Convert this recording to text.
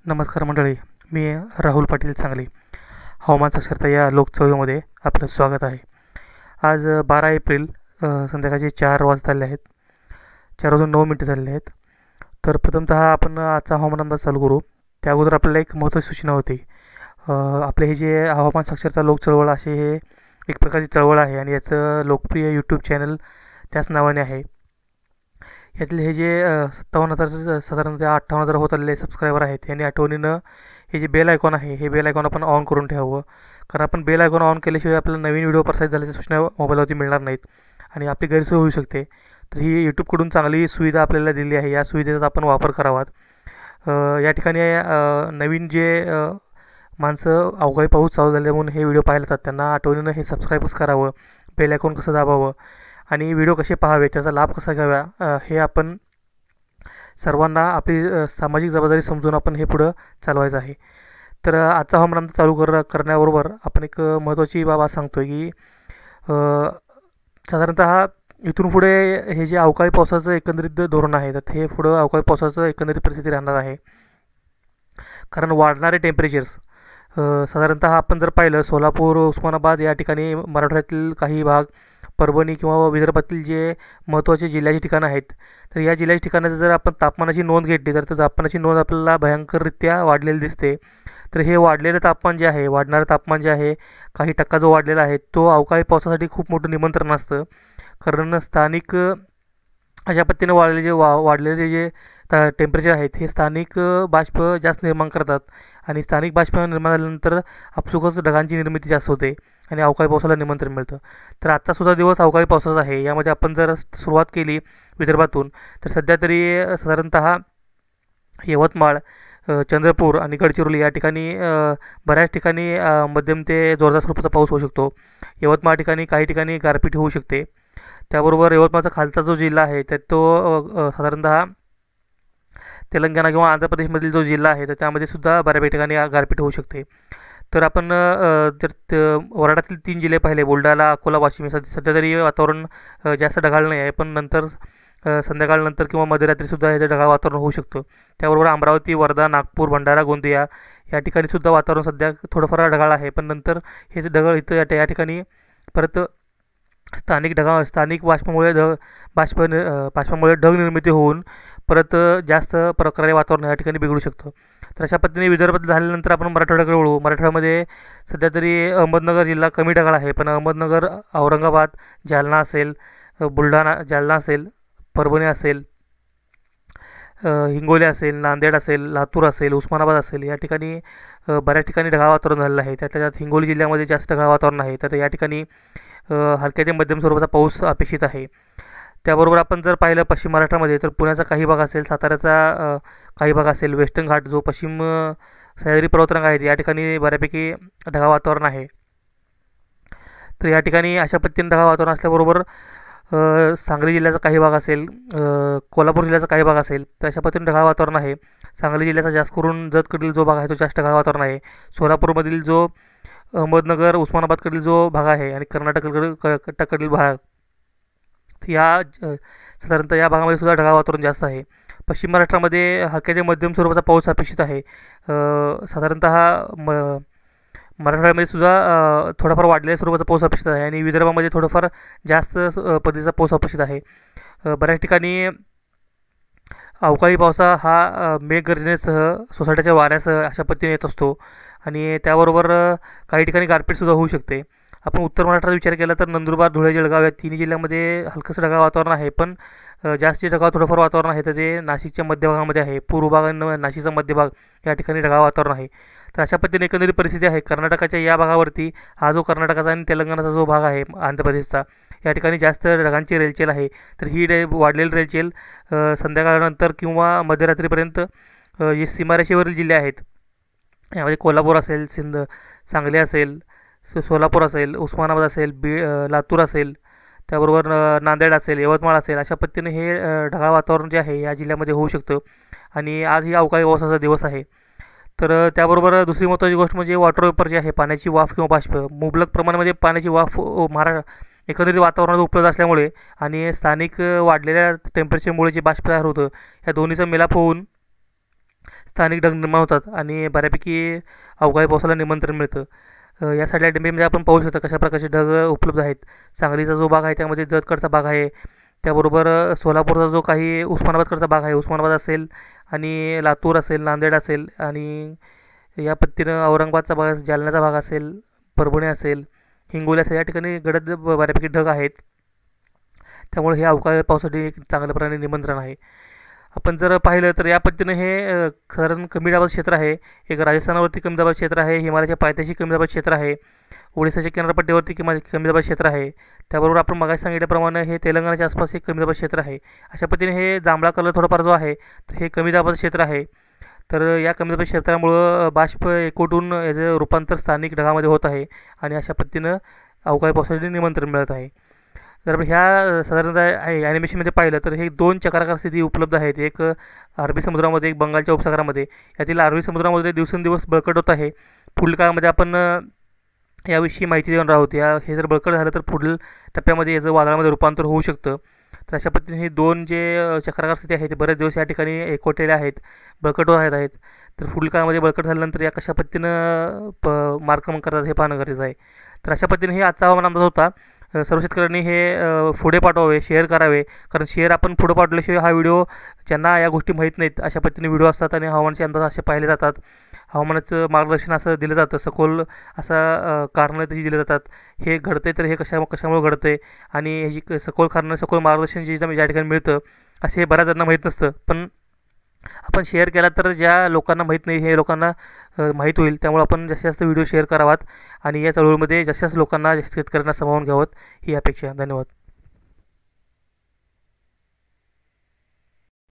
नमस्कार मंडळी. मी राहुल पाटील सांगली. हवामान साक्षरता या लोकचळवळीमध्ये आपलं स्वागत आहे. आज 12 एप्रिल संध्याकाळचे 4 वाजत आले आहेत. 4:09 झालेले आहेत. तर प्रथमतः आपण आजचा हवामान अंदाज चालू करू. त्या अगोदर आपल्याला एक महत्त्वाची सूचना होती. आपले हे जे हवामान साक्षरता लोकचळवळ असे हे एक प्रकारची चळवळ आहे आणि याचं लोकप्रिय यूट्यूब चॅनल त्याच नावाने आहे. यातले हे जे 57,000 साधारणतः 58,000 होत आलेले सबस्क्रायबर आहेत यांनी आठवणीनं हे जे बेल आयकॉन आहे हे बेल आयकॉन आपण ऑन करून ठेवावं. कारण आपण बेल आयकॉन ऑन केल्याशिवाय आपल्याला नवीन व्हिडिओ प्रसारित झाल्याच्या सूचना मोबाईलवरती मिळणार नाहीत आणि आपली गैरसोय होऊ शकते. तर ही यूट्यूबकडून चांगली सुविधा आपल्याला दिली आहे. या सुविधेचा आपण वापर करावा. या ठिकाणी नवीन जे माणसं अवकाळी पाऊस चालू झाल्यामुळे हे व्हिडिओ पाहायला येतात त्यांना आठवणीनं हे सबस्क्राईबच करावं, बेल आयकॉन कसं दाबावं आणि व्हिडिओ कसे पाहावे, त्याचा लाभ कसा घ्यावा हे आपण सर्वांना आपली सामाजिक जबाबदारी समजून आपण हे पुढं चालवायचं आहे. तर आजचा हवामान अंदाज चालू करण्याबरोबर आपण एक महत्त्वाची बाब आज सांगतो आहे की साधारणतः इथून पुढे हे जे अवकाळी पावसाचं एकंदरीत धोरण आहे तर हे पुढं अवकाळी पावसाचं एकंदरीत परिस्थिती राहणार आहे. कारण वाढणारे टेम्परेचर्स साधारणतः आपण जर पाहिलं सोलापूर, उस्मानाबाद या ठिकाणी मराठवाड्यातील काही भाग, परभणी किंवा विदर्भातील जे महत्त्वाचे जिल्ह्याची ठिकाणं आहेत तर या जिल्ह्याच्या ठिकाणाचं जर आपण तापमानाची नोंद घेतली तर तापमानाची नोंद आपल्याला भयंकररित्या वाढलेली दिसते. तर हे वाढलेलं तापमान जे आहे, वाढणारं तापमान जे आहे, काही टक्का जो वाढलेला आहे तो अवकाळी पावसासाठी खूप मोठं निमंत्रण असतं. कारण स्थानिक अशा पद्धतीने वाढलेले जे टेम्परेचर आहेत हे स्थानिक बाष्प जास्त निर्माण करतात आणि स्थानिक बाष्प निर्माण झाल्यानंतर आपसुकच ढगांची निर्मिती जास्त होते आणि अवकाळी पावसाला निमंत्रण मिळतं. तर आजचा सुद्धा दिवस अवकाळी पावसाचा आहे. यामध्ये आपण जर सुरुवात केली विदर्भातून तर सध्या तरी साधारणतः यवतमाळ, चंद्रपूर आणि गडचिरोली या ठिकाणी बऱ्याच ठिकाणी मध्यम ते जोरदार स्वरूपाचा पाऊस होऊ शकतो. यवतमाळ ठिकाणी काही ठिकाणी गारपीट होऊ शकते. त्याबरोबर यवतमाळचा खालचा जो जिल्हा आहे तर तो साधारणतः तेलंगणा किंवा आंध्र प्रदेशमधील जो जिल्हा आहे तर त्यामध्ये सुद्धा बऱ्यापैकी ठिकाणी गारपीट होऊ शकते. तर आपण जर वऱ्हाडातील 3 जिल्हे पाहिले, बुलढाणा, अकोला, वाशिम, सध्या तरी वातावरण जास्त ढगाळ नाही आहे, पण नंतर संध्याकाळनंतर किंवा मध्यरात्रीसुद्धा हे ढगाळ वातावरण होऊ शकतं. त्याबरोबर अमरावती, वर्धा, नागपूर, भंडारा, गोंदिया या ठिकाणी सुद्धा वातावरण सध्या थोडंफार ढगाळ आहे, पण नंतर हे जे ढगाळ इथं या ठिकाणी परत स्थानिक बाष्पामुळे ढग निर्मिती होऊन परत जास्त प्रकारे वातावरण या ठिकाणी बिघडू शकतं. तर अशा पद्धतीने विदर्भात झाल्यानंतर आपण मराठवाड्याकडे वळू. मराठवाड्यामध्ये सध्या तरी अहमदनगर जिल्हा कमी ढगाळ आहे, पण अहमदनगर, औरंगाबाद, जालना असेल, जालना असेल, परभणी असेल, हिंगोली असेल, नांदेड असेल, लातूर असेल, उस्मानाबाद असेल या ठिकाणी बऱ्याच ठिकाणी ढगाळ वातावरण झालेलं आहे. त्यात हिंगोली जिल्ह्यामध्ये जास्त ढगाळ वातावरण आहे. तर या ठिकाणी हलक्या ते मध्यम स्वरूपाचा पाऊस अपेक्षित आहे. त्याबरोबर आपण जर पाहिलं पश्चिम महाराष्ट्रामध्ये तर पुण्याचा काही भाग असेल, साताऱ्याचा काही भाग असेल, वेस्टर्न घाट जो पश्चिम सह्याद्री पर्वतरांग आहेत या ठिकाणी बऱ्यापैकी ढगाळ वातावरण आहे. तर या ठिकाणी अशा पद्धतीने ढगाळ वातावरण असल्याबरोबर सांगली जिल्ह्याचा काही भाग असेल, कोल्हापूर जिल्ह्याचा काही भाग असेल, तर अशा पद्धतीने ढगाळ वातावरण आहे. सांगली जिल्ह्याचा जास्त करून जतकडील जो भाग आहे तो जास्त ढगाळ वातावरण आहे. सोलापूरमधील जो अहमदनगर, उस्मानाबादकडील जो भाग आहे आणि कर्नाटककडील भाग या साधारणतः या भागामध्ये सुद्धा ढगाळ वातावरण जास्त आहे. पश्चिम महाराष्ट्रामध्ये हलक्या ते मध्यम स्वरूपाचा पाऊस अपेक्षित आहे. साधारणतः मराठवाड्यामध्ये सुद्धा थोडाफार वाढलेल्या स्वरूपाचा पाऊस अपेक्षित आहे आणि विदर्भामध्ये थोडंफार जास्त पद्धतीचा पाऊस अपेक्षित आहे. बऱ्याच ठिकाणी अवकाळी पावसा हा मेघगर्जनेसह, सोसाट्याच्या वाऱ्यासह अशा पद्धतीने येत असतो आणि त्याबरोबर काही ठिकाणी गारपीटसुद्धा होऊ शकते. आपण उत्तर महाराष्ट्राचा विचार केला तर नंदुरबार, धुळे, जळगाव या तिन्ही जिल्ह्यामध्ये हलकंसं ढगाळ वातावरण आहे, पण जास्तीत ढगाळ थोडंफार वातावरण आहे तर ते नाशिकच्या मध्यभागामध्ये आहे. पूर्व भाग आणि नाशिकचा मध्यभाग या ठिकाणी ढगाळ वातावरण आहे. तर अशा पद्धतीने एकंदरीत परिस्थिती आहे. कर्नाटकाच्या या भागावरती हा जो कर्नाटकाचा आणि तेलंगणाचा जो भाग आहे आंध्र प्रदेशचा या ठिकाणी जास्त ढगांची रेलचेल आहे. तर ही वाढलेली रेलचेल संध्याकाळनंतर किंवा मध्यरात्रीपर्यंत जे सीमारेषेवरील जिल्हे आहेत यामध्ये कोल्हापूर असेल, सांगली असेल, सोलापूर असेल, उस्मानाबाद असेल, लातूर असेल, त्याबरोबर नांदेड असेल, यवतमाळ असेल अशा पद्धतीने हे ढगाळ वातावरण जे आहे या जिल्ह्यामध्ये होऊ शकतं आणि आज ही अवकाळी पावसाचा दिवस आहे. तर त्याबरोबर दुसरी महत्त्वाची गोष्ट म्हणजे वॉटर वेपर जे आहे, पाण्याची वाफ किंवा बाष्प, मुबलक प्रमाणामध्ये पाण्याची वाफ एकंदरीत वातावरणात उपलब्ध असल्यामुळे आणि स्थानिक वाढलेल्या टेम्परेचरमुळे जे बाष्प तयार होतं या दोन्हीचा मिलाप होऊन स्थानिक ढग निर्माण होतात आणि बऱ्यापैकी अवकाळी पावसाला निमंत्रण मिळतं. या साईडला टेंबेमध्ये आपण पाहू शकतो कशा प्रकारचे ढग उपलब्ध आहेत. सांगलीचा जो भाग आहे त्यामध्ये जतकडचा भाग आहे. त्याबरोबर सोलापूरचा जो काही उस्मानाबादकडचा भाग आहे, उस्मानाबाद असेल आणि लातूर असेल, नांदेड असेल आणि या पद्धतीनं औरंगाबादचा भाग असेल, जालन्याचा भाग असेल, परभणी असेल, हिंगोली असेल, या ठिकाणी गडद बऱ्यापैकी ढग आहेत. त्यामुळे हे अवकाळी पावसासाठी एक चांगल्या प्रकारे निमंत्रण आहे. आपण जर पाहिलं तर या पद्धतीनं हे साधारण कमी दाबाचं क्षेत्र आहे. एक राजस्थानावरती कमी दाबाचं क्षेत्र आहे, हिमालयाच्या पायथ्याशी कमी दाबाचं क्षेत्र आहे, ओडिसाच्या किनारपट्टीवरती कमी दाबाचं क्षेत्र आहे. त्याबरोबर आपण मगाशी सांगितल्याप्रमाणे हे तेलंगणाच्या आसपास एक कमी दाबाचं क्षेत्र आहे. अशा पद्धतीने हे जांभळा कलर थोडाफार जो आहे तर हे कमी दाबाचं क्षेत्र आहे. तर या कमी दाबाच्या क्षेत्रामुळं बाष्प एकवटून याचं रूपांतर स्थानिक ढगामध्ये होत आहे आणि अशा पद्धतीनं अवकाळी पावसासाठी निमंत्रण मिळत आहे. जर आपण ह्या साधारणतः ॲनिमेशनमध्ये पाहिलं तर हे दोन चक्राकार स्थिती उपलब्ध आहेत. एक अरबी समुद्रामध्ये, एक बंगालच्या उपसागरामध्ये. यातील अरबी समुद्रामध्ये दिवसेंदिवस बळकट होत आहे. पुढील काळामध्ये आपण याविषयी माहिती देऊन आहोत. हे जर बळकट झालं तर पुढील टप्प्यामध्ये याचं वादळामध्ये रूपांतर होऊ शकतं. तर अशा पद्धतीने हे दोन जे चक्राकार स्थिती आहेत ते बरेच दिवस या ठिकाणी एकवटलेले आहेत, बळकट होत आहेत. तर पुढील काळामध्ये बळकट झाल्यानंतर या कशा पद्धतीनं मार्गक्रमण करतात हे पाहणं गरजेचं आहे. तर अशा पद्धतीने हे आजचा हवामान अंदाज होता. सर्व शेतकऱ्यांनी हे पुढे पाठवावे, शेअर करावे. कारण शेअर आपण पुढे पाठवल्याशिवाय हा व्हिडिओ ज्यांना या गोष्टी माहीत नाहीत अशा पद्धतीने व्हिडिओ असतात आणि हवामानाचे अंदाज असे पाहिले जातात. हवामानाचं मार्गदर्शन असं दिलं जातं, सखोल असं कारणं त्याची दिली जातात. हे घडते तर हे कशामुळे घडते आणि ह्याची सखोल कारणं, सखोल मार्गदर्शन जे ज्या ठिकाणी मिळतं असे हे बऱ्याच जणांना माहीत नसतं. पण आपण शेअर केला तर ज्या लोकांना माहीत नाही हे लोकांना माहीत होईल. त्यामुळे आपण जास्तीत जास्त व्हिडिओ शेअर करावात आणि या चळवळीमध्ये जास्तीत जास्त लोकांना, शेतकऱ्यांना सामावून घ्यावं ही अपेक्षा. धन्यवाद.